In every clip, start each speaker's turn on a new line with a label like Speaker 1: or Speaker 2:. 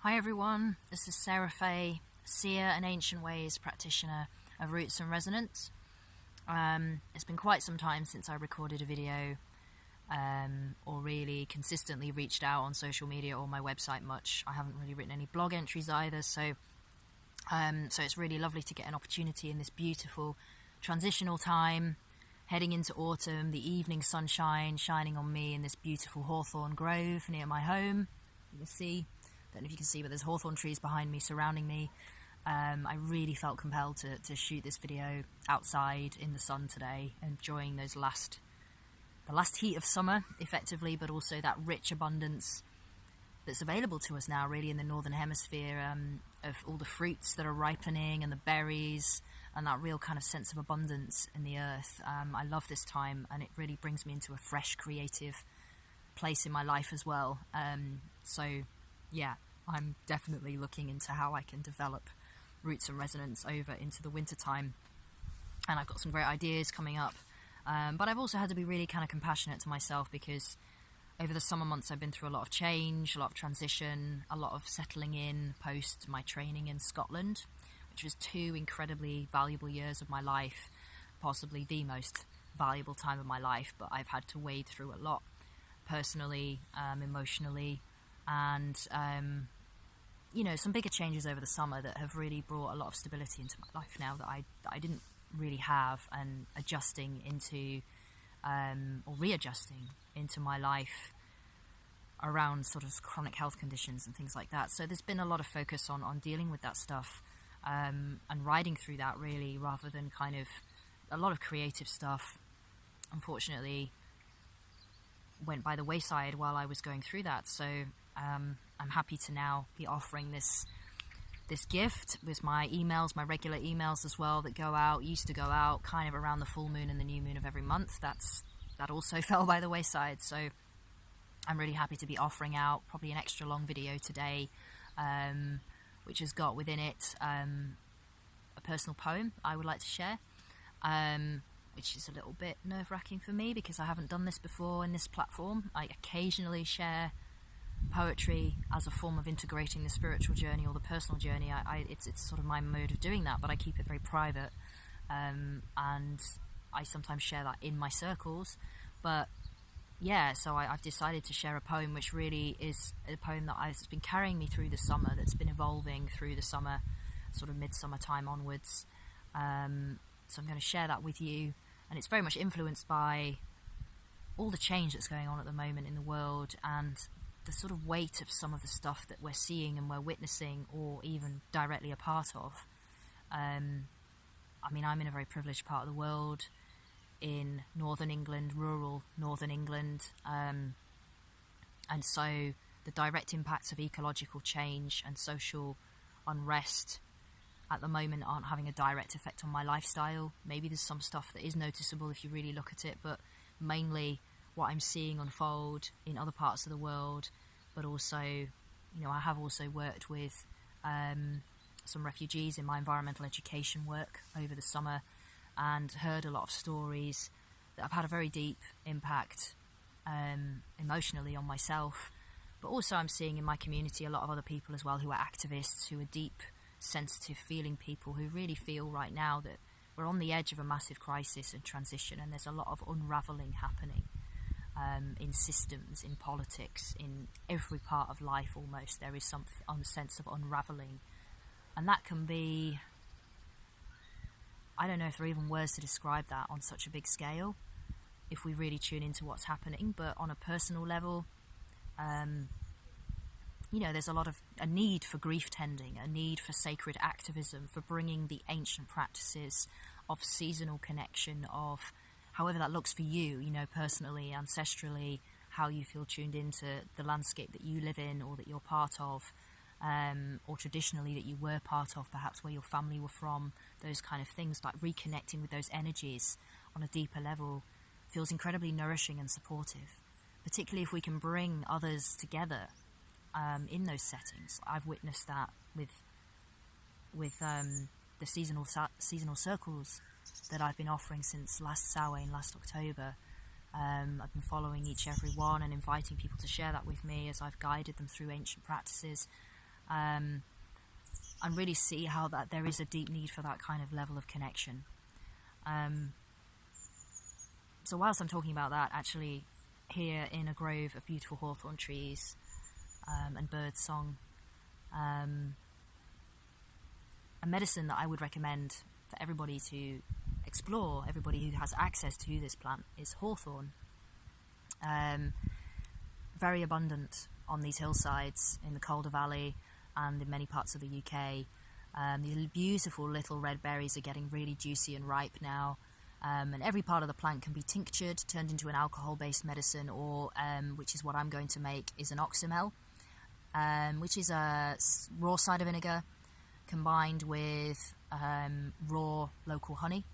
Speaker 1: Hi everyone, this is Sarah Faye, Seer and Ancient Ways Practitioner of Roots and Resonance. It's been quite some time since I recorded a video or really consistently reached out on social media or my website much. I haven't really written any blog entries either, so it's really lovely to get an opportunity in this beautiful transitional time, heading into autumn, the evening sunshine shining on me in this beautiful Hawthorn grove near my home. You can see, I don't know if you can see, but there's hawthorn trees behind me surrounding me. I really felt compelled to shoot this video outside in the sun today, enjoying the last heat of summer effectively, but also that rich abundance that's available to us now really in the Northern Hemisphere, of all the fruits that are ripening and the berries and that real kind of sense of abundance in the earth. I love this time, and it really brings me into a fresh creative place in my life as well. So yeah, I'm definitely looking into how I can develop Roots and Resonance over into the winter time, and I've got some great ideas coming up, but I've also had to be really kind of compassionate to myself, because over the summer months I've been through a lot of change, a lot of transition, a lot of settling in post my training in Scotland, which was 2 incredibly valuable years of my life, possibly the most valuable time of my life, but I've had to wade through a lot personally, emotionally, and some bigger changes over the summer that have really brought a lot of stability into my life now that I didn't really have, and adjusting into or readjusting into my life around sort of chronic health conditions and things like that. So there's been a lot of focus on dealing with that stuff, and riding through that really, rather than kind of a lot of creative stuff unfortunately went by the wayside while I was going through that. So I'm happy to now be offering this gift with my emails, my regular emails as well, that used to go out kind of around the full moon and the new moon of every month. That also fell by the wayside. So I'm really happy to be offering out probably an extra long video today, which has got within it a personal poem I would like to share, which is a little bit nerve-wracking for me because I haven't done this before in this platform. I occasionally share poetry as a form of integrating the spiritual journey or the personal journey. It's sort of my mode of doing that, but I keep it very private, and I sometimes share that in my circles. But yeah, so I've decided to share a poem which really is a poem that has been carrying me through the summer, that's been evolving through the summer, sort of midsummer time onwards. So I'm going to share that with you, and it's very much influenced by all the change that's going on at the moment in the world, and the sort of weight of some of the stuff that we're seeing and we're witnessing, or even directly a part of. I mean, I'm in a very privileged part of the world, in northern England, rural northern England, and so the direct impacts of ecological change and social unrest at the moment aren't having a direct effect on my lifestyle. Maybe there's some stuff that is noticeable if you really look at it, but mainly what I'm seeing unfold in other parts of the world. But also, I have also worked with some refugees in my environmental education work over the summer, and heard a lot of stories that have had a very deep impact emotionally on myself. But also I'm seeing in my community a lot of other people as well who are activists, who are deep, sensitive feeling people, who really feel right now that we're on the edge of a massive crisis and transition, and there's a lot of unravelling happening in systems, in politics, in every part of life almost. There is some sense of unravelling, and that can be, I don't know if there are even words to describe that on such a big scale, if we really tune into what's happening. But on a personal level, there's a need for grief tending, a need for sacred activism, for bringing the ancient practices of seasonal connection, of however that looks for you, personally, ancestrally, how you feel tuned into the landscape that you live in or that you're part of, or traditionally that you were part of, perhaps where your family were from. Those kind of things, like reconnecting with those energies on a deeper level, feels incredibly nourishing and supportive, particularly if we can bring others together in those settings. I've witnessed that with the seasonal circles that I've been offering since last Samhain, last October. I've been following every one and inviting people to share that with me as I've guided them through ancient practices. and really see how that there is a deep need for that kind of level of connection. So whilst I'm talking about that, actually here in a grove of beautiful hawthorn trees and bird song, a medicine that I would recommend for everybody to explore, everybody who has access to this plant, is hawthorn. Very abundant on these hillsides in the Calder Valley and in many parts of the UK. These beautiful little red berries are getting really juicy and ripe now, and every part of the plant can be tinctured, turned into an alcohol-based medicine, or which is what I'm going to make, is an oxymel, which is a raw cider vinegar combined with raw local honey.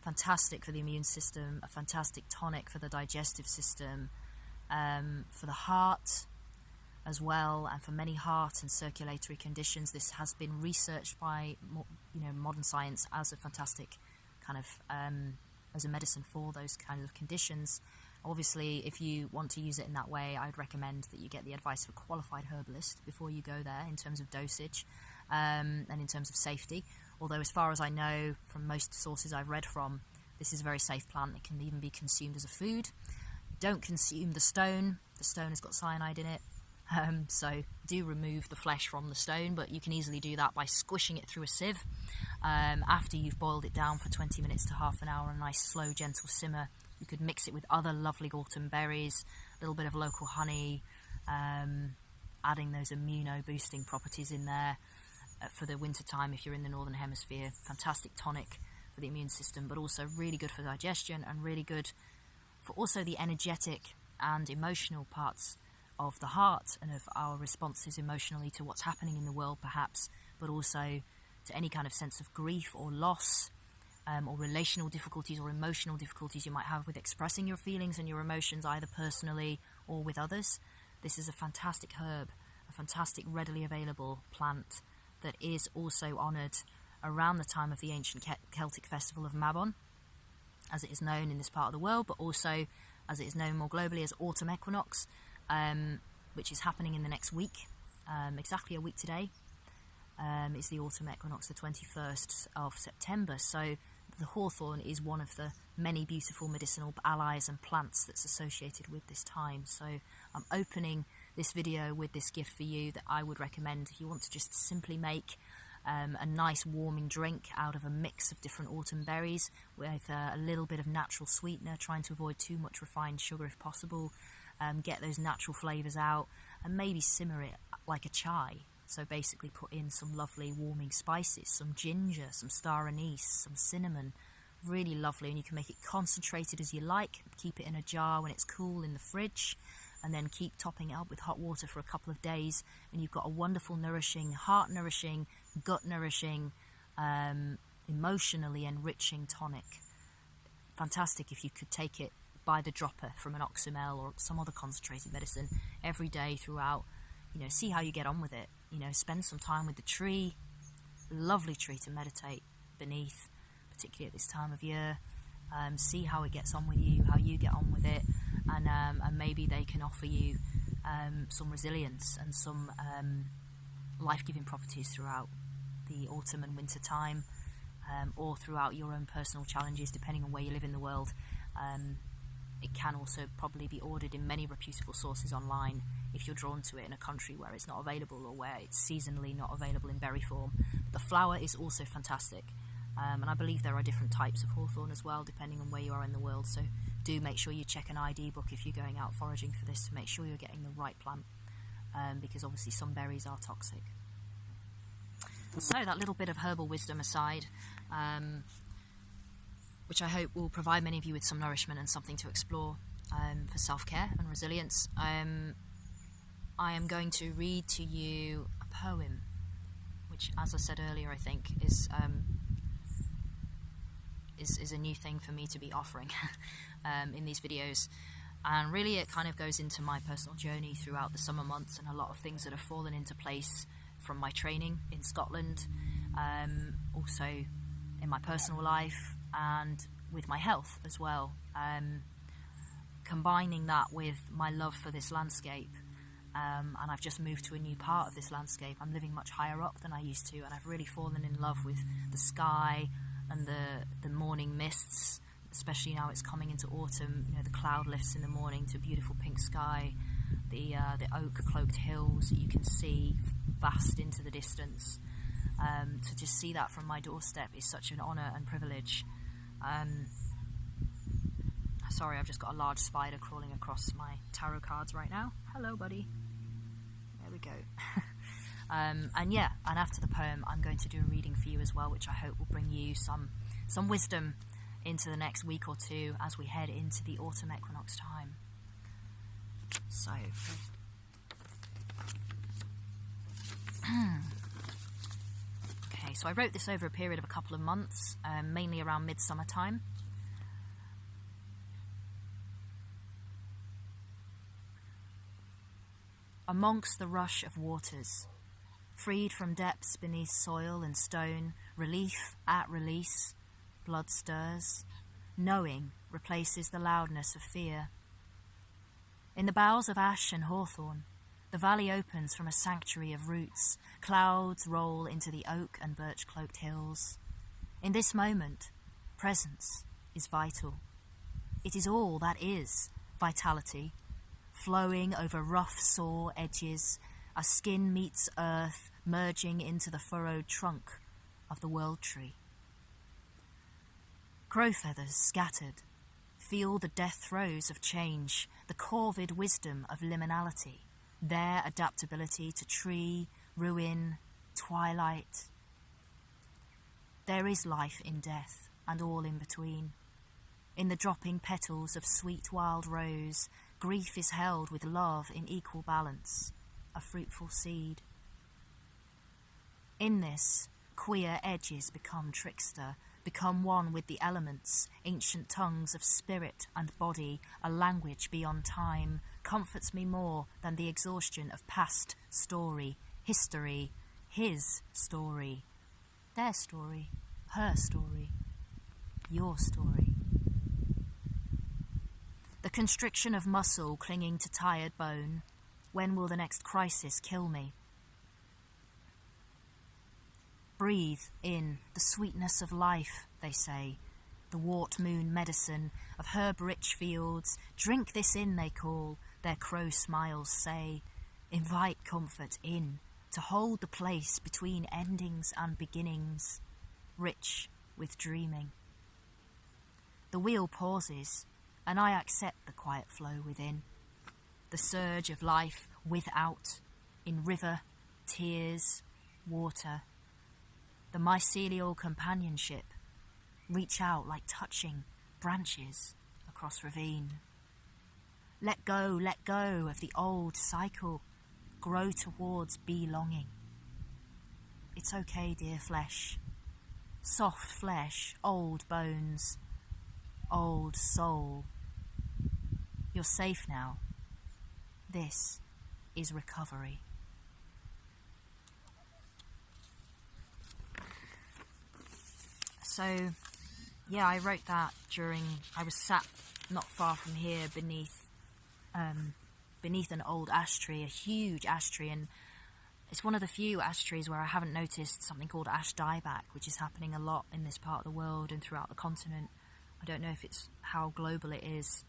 Speaker 1: Fantastic for the immune system, a fantastic tonic for the digestive system, for the heart as well, and for many heart and circulatory conditions. This has been researched by modern science as a fantastic kind of as a medicine for those kinds of conditions. Obviously, if you want to use it in that way, I would recommend that you get the advice of a qualified herbalist before you go there in terms of dosage and in terms of safety. Although, as far as I know from most sources I've read from, this is a very safe plant. It can even be consumed as a food. Don't consume the stone. The stone has got cyanide in it. So do remove the flesh from the stone, but you can easily do that by squishing it through a sieve after you've boiled it down for 20 minutes to half an hour, a nice slow gentle simmer. You could mix it with other lovely autumn berries, a little bit of local honey, adding those immuno-boosting properties in there for the winter time if you're in the Northern Hemisphere. Fantastic tonic for the immune system, but also really good for digestion and really good for also the energetic and emotional parts of the heart and of our responses emotionally to what's happening in the world perhaps, but also to any kind of sense of grief or loss, or relational difficulties or emotional difficulties you might have with expressing your feelings and your emotions either personally or with others. This is a fantastic herb, a fantastic readily available plant that is also honoured around the time of the ancient Celtic festival of Mabon, as it is known in this part of the world, but also as it is known more globally as autumn equinox, which is happening in the next week, exactly a week today. It's the autumn equinox, the 21st of September. So the hawthorn is one of the many beautiful medicinal allies and plants that's associated with this time. So I'm opening this video with this gift for you that I would recommend if you want to just simply make a nice warming drink out of a mix of different autumn berries with a little bit of natural sweetener, trying to avoid too much refined sugar if possible. Get those natural flavours out and maybe simmer it like a chai. So basically put in some lovely warming spices, some ginger, some star anise, some cinnamon, really lovely, and you can make it concentrated as you like, keep it in a jar when it's cool in the fridge, and then keep topping it up with hot water for a couple of days, and you've got a wonderful, nourishing, heart nourishing, gut nourishing, emotionally enriching tonic. Fantastic if you could take it by the dropper from an oxymel or some other concentrated medicine every day throughout. See how you get on with it. Spend some time with the tree. Lovely tree to meditate beneath, particularly at this time of year. See how it gets on with you, how you get on with it, and maybe they can offer you some resilience and some life-giving properties throughout the autumn and winter time, or throughout your own personal challenges, depending on where you live in the world. It can also probably be ordered in many reputable sources online if you're drawn to it in a country where it's not available or where it's seasonally not available in berry form. The flower is also fantastic, and I believe there are different types of hawthorn as well depending on where you are in the world, so do make sure you check an ID book if you're going out foraging for this to make sure you're getting the right plant, because obviously some berries are toxic. So that little bit of herbal wisdom aside, which I hope will provide many of you with some nourishment and something to explore for self-care and resilience, I am going to read to you a poem, which, as I said earlier, I think is a new thing for me to be offering in these videos. And really it kind of goes into my personal journey throughout the summer months and a lot of things that have fallen into place from my training in Scotland, also in my personal life and with my health as well, combining that with my love for this landscape and I've just moved to a new part of this landscape. I'm living much higher up than I used to, and I've really fallen in love with the sky and the morning mists, especially now it's coming into autumn. You know, the cloud lifts in the morning to a beautiful pink sky, the oak-cloaked hills that you can see vast into the distance. To just see that from my doorstep is such an honour and privilege. Sorry, I've just got a large spider crawling across my tarot cards right now. Hello, buddy. There we go. And after the poem, I'm going to do a reading for you as well, which I hope will bring you some wisdom into the next week or two as we head into the autumn equinox time. So, okay, so I wrote this over a period of a couple of months, mainly around midsummer time. Amongst the rush of waters, freed from depths beneath soil and stone, relief at release, blood stirs, knowing replaces the loudness of fear. In the boughs of ash and hawthorn, the valley opens from a sanctuary of roots, clouds roll into the oak and birch-cloaked hills. In this moment, presence is vital. It is all that is vitality, flowing over rough, sore edges as skin meets earth, merging into the furrowed trunk of the world tree. Crow feathers scattered, feel the death throes of change, the corvid wisdom of liminality, their adaptability to tree, ruin, twilight. There is life in death, and all in between. In the dropping petals of sweet wild rose, grief is held with love in equal balance, a fruitful seed. In this, queer edges become trickster, become one with the elements, ancient tongues of spirit and body, a language beyond time, comforts me more than the exhaustion of past story, history, his story, their story, her story, your story. The constriction of muscle clinging to tired bone. When will the next crisis kill me? Breathe in the sweetness of life, they say, the wart moon medicine of herb-rich fields. Drink this in, they call, their crow smiles say. Invite comfort in, to hold the place between endings and beginnings, rich with dreaming. The wheel pauses, and I accept the quiet flow within, the surge of life without, in river, tears, water, the mycelial companionship, reach out like touching branches across ravine. Let go of the old cycle, grow towards belonging. It's okay, dear flesh, soft flesh, old bones, old soul. You're safe now. This is recovery. So, yeah, I wrote that I was sat not far from here beneath an old ash tree, a huge ash tree, and it's one of the few ash trees where I haven't noticed something called ash dieback, which is happening a lot in this part of the world and throughout the continent. I don't know if it's how global it is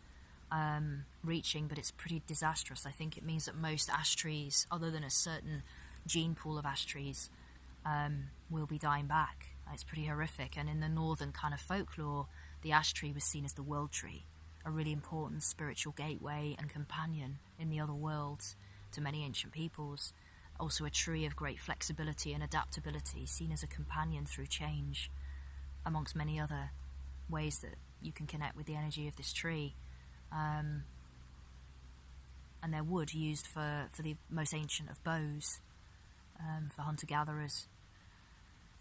Speaker 1: reaching, but it's pretty disastrous. I think it means that most ash trees, other than a certain gene pool of ash trees, will be dying back. It's pretty horrific. And in the northern kind of folklore, the ash tree was seen as the world tree, a really important spiritual gateway and companion in the other worlds to many ancient peoples. Also a tree of great flexibility and adaptability, seen as a companion through change, amongst many other ways that you can connect with the energy of this tree. And their wood used for the most ancient of bows, for hunter-gatherers.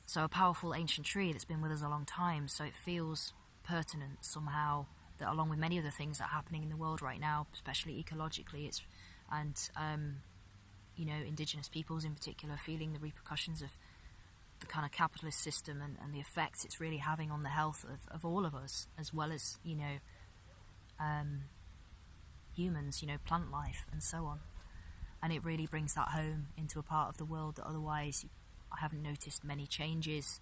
Speaker 1: So a powerful ancient tree that's been with us a long time, so it feels pertinent somehow that along with many other things that are happening in the world right now, especially ecologically, indigenous peoples in particular, feeling the repercussions of the kind of capitalist system and the effects it's really having on the health of all of us, as well as, humans, plant life and so on. and it really brings that home into a part of the world that otherwise I haven't noticed many changes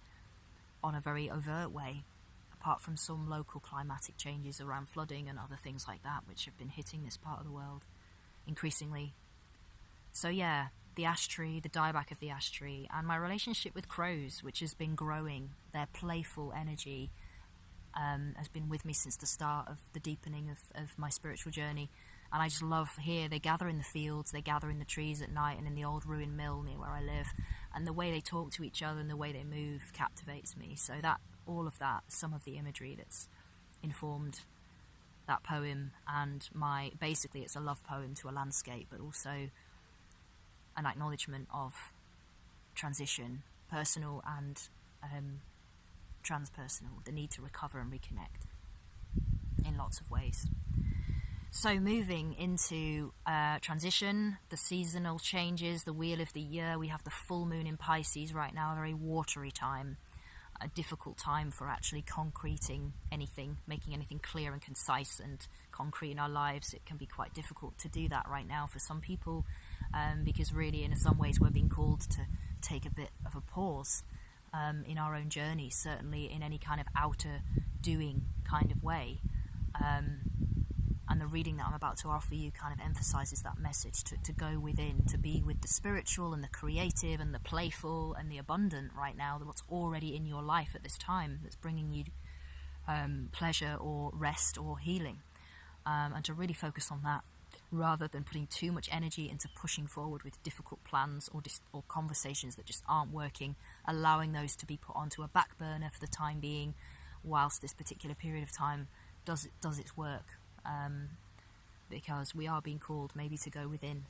Speaker 1: on a very overt way, apart from some local climatic changes around flooding and other things like that, which have been hitting this part of the world increasingly. So yeah, the ash tree, the dieback of the ash tree, and my relationship with crows, which has been growing. Their playful energy has been with me since the start of the deepening of my spiritual journey. And I just love here, they gather in the fields, they gather in the trees at night and in the old ruined mill near where I live. And the way they talk to each other and the way they move captivates me. So that, all of that, some of the imagery that's informed that poem, and basically it's a love poem to a landscape, but also an acknowledgement of transition, personal and transpersonal, the need to recover and reconnect in lots of ways. So moving into transition, the seasonal changes, the wheel of the year, we have the full moon in Pisces right now, a very watery time, a difficult time for actually concreting anything, making anything clear and concise and concrete in our lives. It can be quite difficult to do that right now for some people, because really in some ways we're being called to take a bit of a pause in our own journey, certainly in any kind of outer doing kind of way. And the reading that I'm about to offer you kind of emphasizes that message, to go within, to be with the spiritual and the creative and the playful and the abundant right now, what's already in your life at this time that's bringing you pleasure or rest or healing, and to really focus on that rather than putting too much energy into pushing forward with difficult plans or conversations that just aren't working, allowing those to be put onto a back burner for the time being whilst this particular period of time does its work. Because we are being called maybe to go within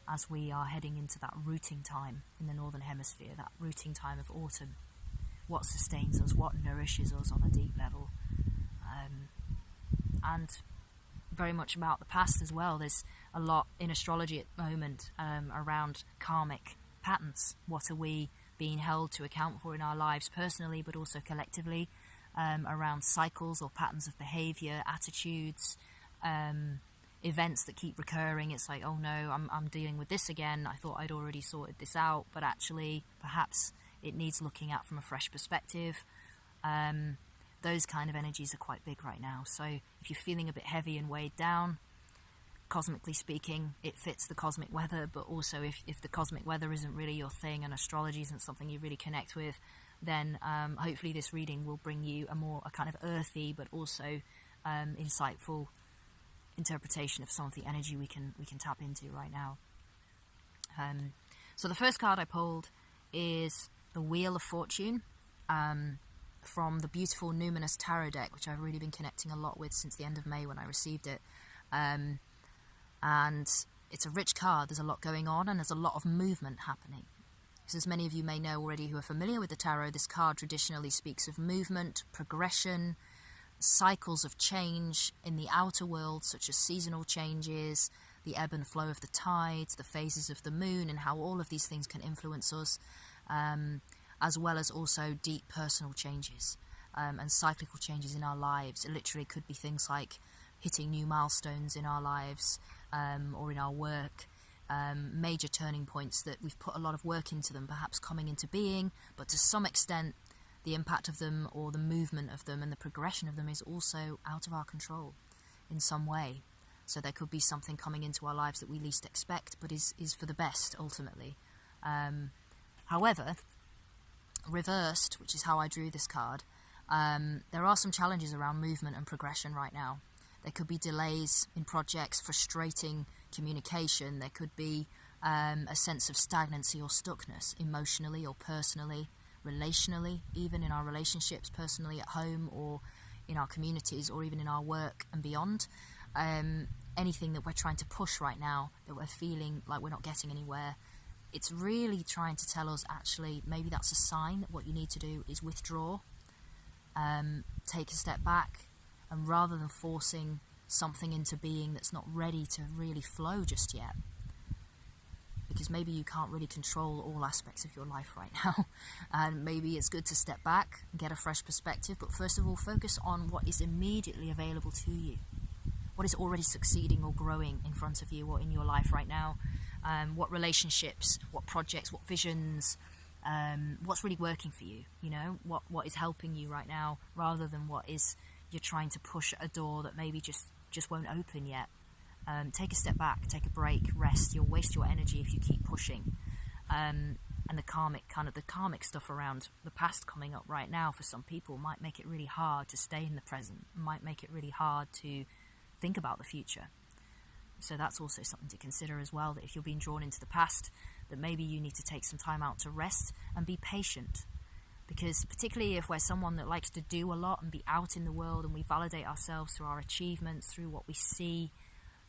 Speaker 1: as we are heading into that rooting time in the Northern Hemisphere, that rooting time of autumn. What sustains us, what nourishes us on a deep level. And very much about the past as well. There's a lot in astrology at the moment around karmic patterns. What are we being held to account for in our lives personally, but also collectively, around cycles or patterns of behaviour, attitudes, events that keep recurring. It's like, oh no, I'm dealing with this again. I thought I'd already sorted this out, but actually perhaps it needs looking at from a fresh perspective. Those kind of energies are quite big right now. So if you're feeling a bit heavy and weighed down, cosmically speaking, it fits the cosmic weather. But also if the cosmic weather isn't really your thing and astrology isn't something you really connect with, then hopefully this reading will bring you a kind of earthy but also insightful interpretation of some of the energy we can tap into right now. So the first card I pulled is the Wheel of Fortune, from the beautiful Numinous Tarot deck, which I've really been connecting a lot with since the end of May when I received it. And it's a rich card. There's a lot going on and there's a lot of movement happening. So as many of you may know already who are familiar with the tarot, this card traditionally speaks of movement, progression, cycles of change in the outer world, such as seasonal changes, the ebb and flow of the tides, the phases of the moon, and how all of these things can influence us, as well as also deep personal changes and cyclical changes in our lives. It literally could be things like hitting new milestones in our lives or in our work, major turning points that we've put a lot of work into them, perhaps coming into being, but to some extent the impact of them or the movement of them and the progression of them is also out of our control in some way. So there could be something coming into our lives that we least expect, but is for the best ultimately. However, reversed, which is how I drew this card, there are some challenges around movement and progression right now. There could be delays in projects, frustrating communication. There could be a sense of stagnancy or stuckness emotionally or personally, relationally, even in our relationships, personally at home or in our communities or even in our work and beyond. Anything that we're trying to push right now, that we're feeling like we're not getting anywhere, it's really trying to tell us actually maybe that's a sign that what you need to do is withdraw, take a step back, and rather than forcing something into being that's not ready to really flow just yet, because maybe you can't really control all aspects of your life right now, and maybe it's good to step back and get a fresh perspective, but first of all focus on what is immediately available to you, what is already succeeding or growing in front of you or in your life right now, what relationships, what projects, what visions, what's really working for you, you know, what is helping you right now, rather than what is you're trying to push at a door that maybe just won't open yet. Take a step back, take a break, rest. You'll waste your energy if you keep pushing. And the karmic stuff around the past coming up right now for some people might make it really hard to stay in the present, might make it really hard to think about the future. So that's also something to consider as well, that if you're being drawn into the past, that maybe you need to take some time out to rest and be patient. Because particularly if we're someone that likes to do a lot and be out in the world, and we validate ourselves through our achievements, through what we see,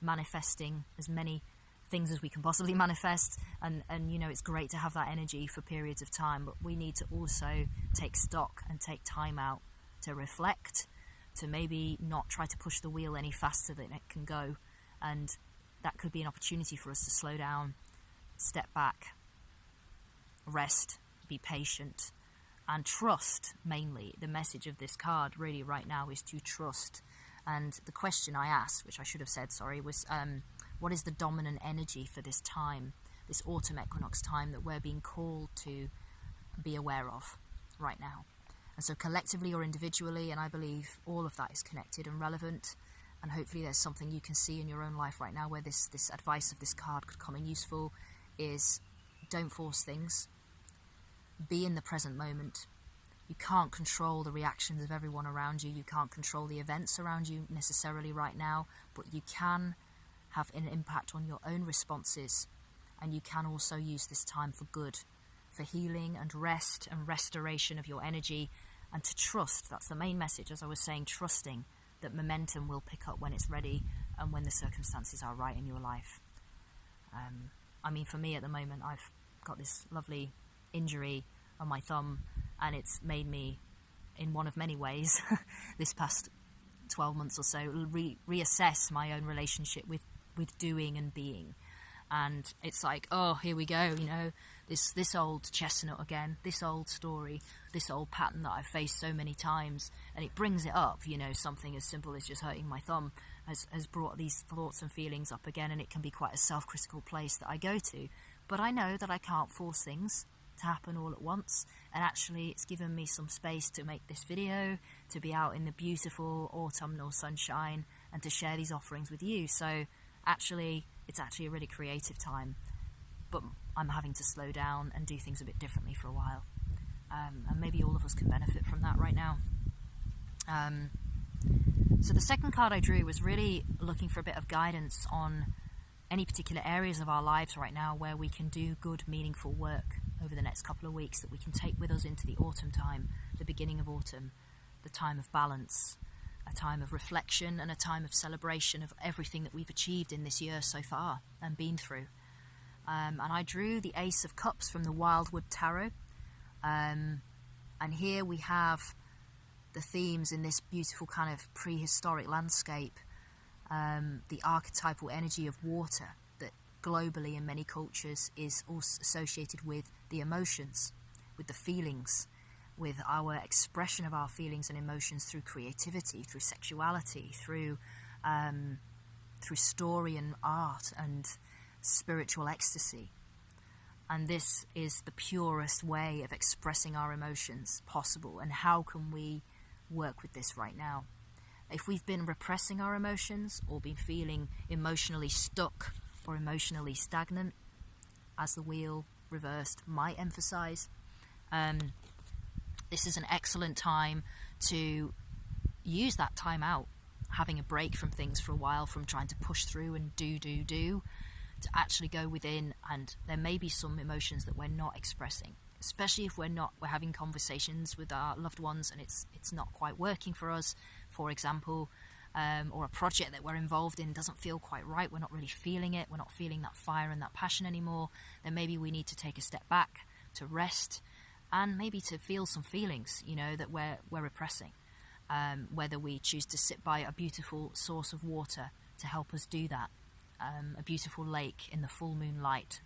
Speaker 1: manifesting as many things as we can possibly manifest, and you know, it's great to have that energy for periods of time, but we need to also take stock and take time out to reflect, to maybe not try to push the wheel any faster than it can go. And that could be an opportunity for us to slow down, step back, rest, be patient, and trust. Mainly the message of this card really right now is to trust. And the question I asked, which I should have said, sorry, was what is the dominant energy for this time, this autumn equinox time that we're being called to be aware of right now? And so collectively or individually, and I believe all of that is connected and relevant, and hopefully there's something you can see in your own life right now where this advice of this card could come in useful, is don't force things. Be in the present moment. You can't control the reactions of everyone around you. You can't control the events around you necessarily right now, but you can have an impact on your own responses, and you can also use this time for good, for healing and rest and restoration of your energy, and to trust. That's the main message, as I was saying, trusting that momentum will pick up when it's ready and when the circumstances are right in your life. I mean, for me at the moment, I've got this lovely injury on my thumb, and it's made me, in one of many ways, this past 12 months or so, reassess my own relationship with doing and being. And it's like, oh, here we go, you know, this old chestnut again, this old story, this old pattern that I've faced so many times, and it brings it up, you know, something as simple as just hurting my thumb has brought these thoughts and feelings up again, and it can be quite a self-critical place that I go to. But I know that I can't force things to happen all at once, and actually it's given me some space to make this video, to be out in the beautiful autumnal sunshine, and to share these offerings with you. So actually, it's actually a really creative time, but I'm having to slow down and do things a bit differently for a while, and maybe all of us can benefit from that right now. So the second card I drew was really looking for a bit of guidance on any particular areas of our lives right now where we can do good, meaningful work over the next couple of weeks that we can take with us into the autumn time, the beginning of autumn, the time of balance, a time of reflection, and a time of celebration of everything that we've achieved in this year so far and been through. And I drew the Ace of Cups from the Wildwood Tarot, and here we have the themes in this beautiful kind of prehistoric landscape, the archetypal energy of water that globally in many cultures is also associated with the emotions, with the feelings, with our expression of our feelings and emotions through creativity, through sexuality, through story and art and spiritual ecstasy. And this is the purest way of expressing our emotions possible. And how can we work with this right now? If we've been repressing our emotions or been feeling emotionally stuck or emotionally stagnant, as the wheel reversed might emphasize, this is an excellent time to use that time out, having a break from things for a while, from trying to push through and do, to actually go within. And there may be some emotions that we're not expressing, especially if we're having conversations with our loved ones and it's not quite working for us, for example, or a project that we're involved in doesn't feel quite right, we're not really feeling it, we're not feeling that fire and that passion anymore, then maybe we need to take a step back, to rest, and maybe to feel some feelings, you know, that we're repressing. Whether we choose to sit by a beautiful source of water to help us do that, a beautiful lake in the full moonlight,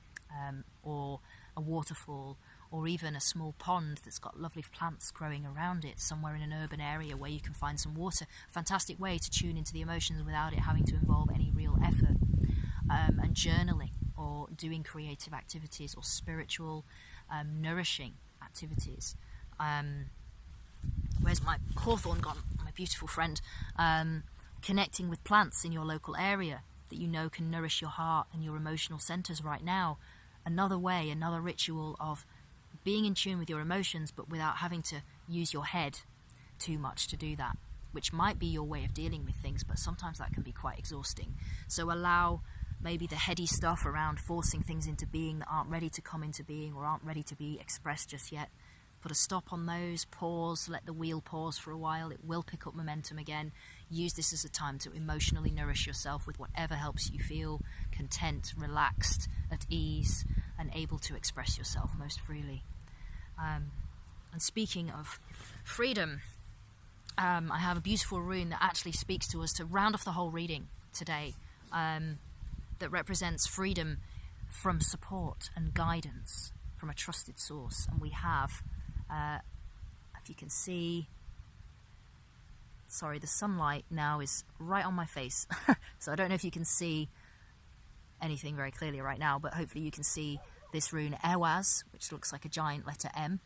Speaker 1: or a waterfall, or even a small pond that's got lovely plants growing around it somewhere in an urban area where you can find some water. Fantastic way to tune into the emotions without it having to involve any real effort. And journaling, or or doing creative activities or spiritual, nourishing activities. Where's my Hawthorn gone? My beautiful friend. Connecting with plants in your local area that you know can nourish your heart and your emotional centers right now. Another way, another ritual of being in tune with your emotions, but without having to use your head too much to do that, which might be your way of dealing with things, but sometimes that can be quite exhausting. So allow maybe the heady stuff around forcing things into being that aren't ready to come into being or aren't ready to be expressed just yet. Put a stop on those, pause, let the wheel pause for a while. It will pick up momentum again. Use this as a time to emotionally nourish yourself with whatever helps you feel content, relaxed, at ease, and able to express yourself most freely. And speaking of freedom, I have a beautiful rune that actually speaks to us to round off the whole reading today, that represents freedom from support and guidance from a trusted source. And we have, if you can see, sorry, the sunlight now is right on my face, so I don't know if you can see anything very clearly right now, but hopefully you can see this rune Ewaz, which looks like a giant letter M.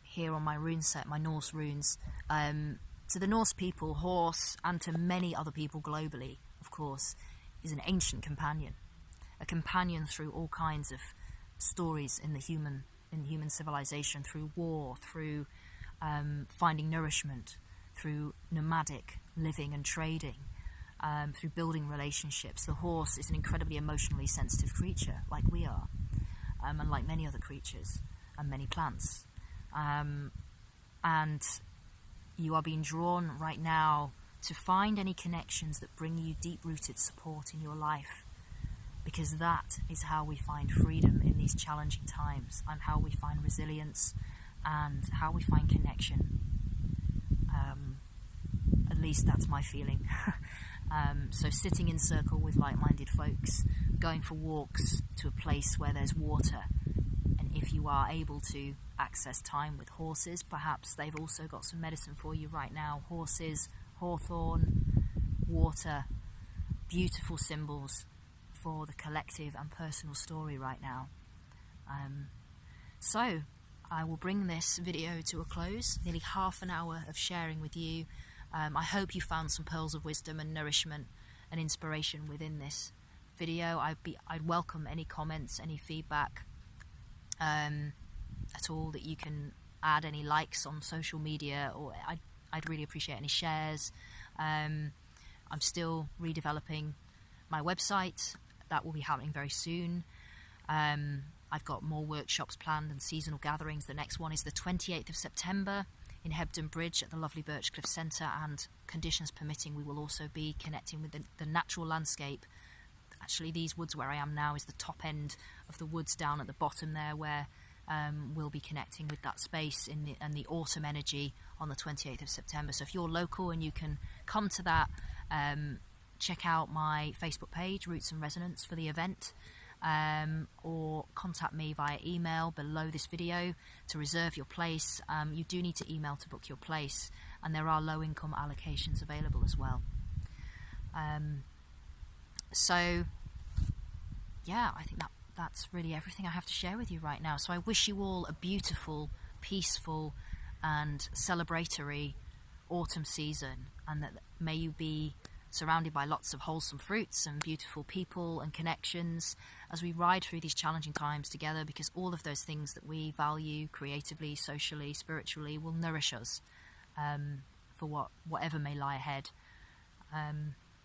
Speaker 1: Here on my rune set, my Norse runes. To the Norse people, horse, and to many other people globally, of course, is an ancient companion. A companion through all kinds of stories in human civilization, through war, through finding nourishment, through nomadic living and trading, through building relationships. The horse is an incredibly emotionally sensitive creature, like we are, and like many other creatures and many plants. And you are being drawn right now to find any connections that bring you deep-rooted support in your life, because that is how we find freedom in these challenging times, and how we find resilience, and how we find connection. At least that's my feeling. So sitting in circle with like-minded folks, going for walks to a place where there's water, and if you are able to access time with horses, perhaps they've also got some medicine for you right now. Horses, hawthorn, water, beautiful symbols for the collective and personal story right now. So I will bring this video to a close. Nearly half an hour of sharing with you. I hope you found some pearls of wisdom and nourishment and inspiration within this video. I'd welcome any comments, any feedback at all that you can add, any likes on social media, or I'd really appreciate any shares. I'm still redeveloping my website. That will be happening very soon. I've got more workshops planned and seasonal gatherings. The next one is the 28th of September in Hebden Bridge at the lovely Birchcliff Centre, and conditions permitting we will also be connecting with the natural landscape. Actually, these woods where I am now is the top end of the woods down at the bottom there, where we'll be connecting with that space and the autumn energy on the 28th of September. So if you're local and you can come to that, check out my Facebook page, Roots and Resonance, for the event, or contact me via email below this video to reserve your place. You do need to email to book your place, and there are low income allocations available as well. So yeah, I think that's really everything I have to share with you right now. So I wish you all a beautiful, peaceful and celebratory autumn season, and that may you be surrounded by lots of wholesome fruits and beautiful people and connections as we ride through these challenging times together, because all of those things that we value creatively, socially, spiritually will nourish us for whatever may lie ahead.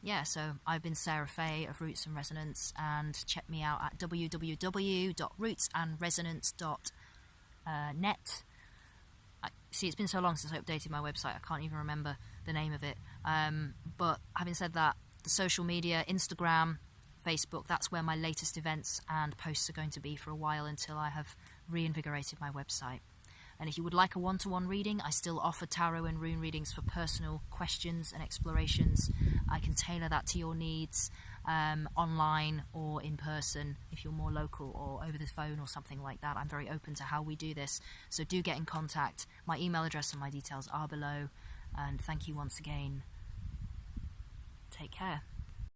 Speaker 1: Yeah, so I've been Sarah Fay of Roots and Resonance, and check me out at www.rootsandresonance.net. See, it's been so long since I updated my website, I can't even remember the name of it. But having said that, the social media, Instagram, Facebook, that's where my latest events and posts are going to be for a while, until I have reinvigorated my website. And if you would like a one-to-one reading, I still offer tarot and rune readings for personal questions and explorations. I can tailor that to your needs, online or in person if you're more local, or over the phone or something like that. I'm very open to how we do this, so do get in contact. My email address and my details are below, and thank you once again. Take care.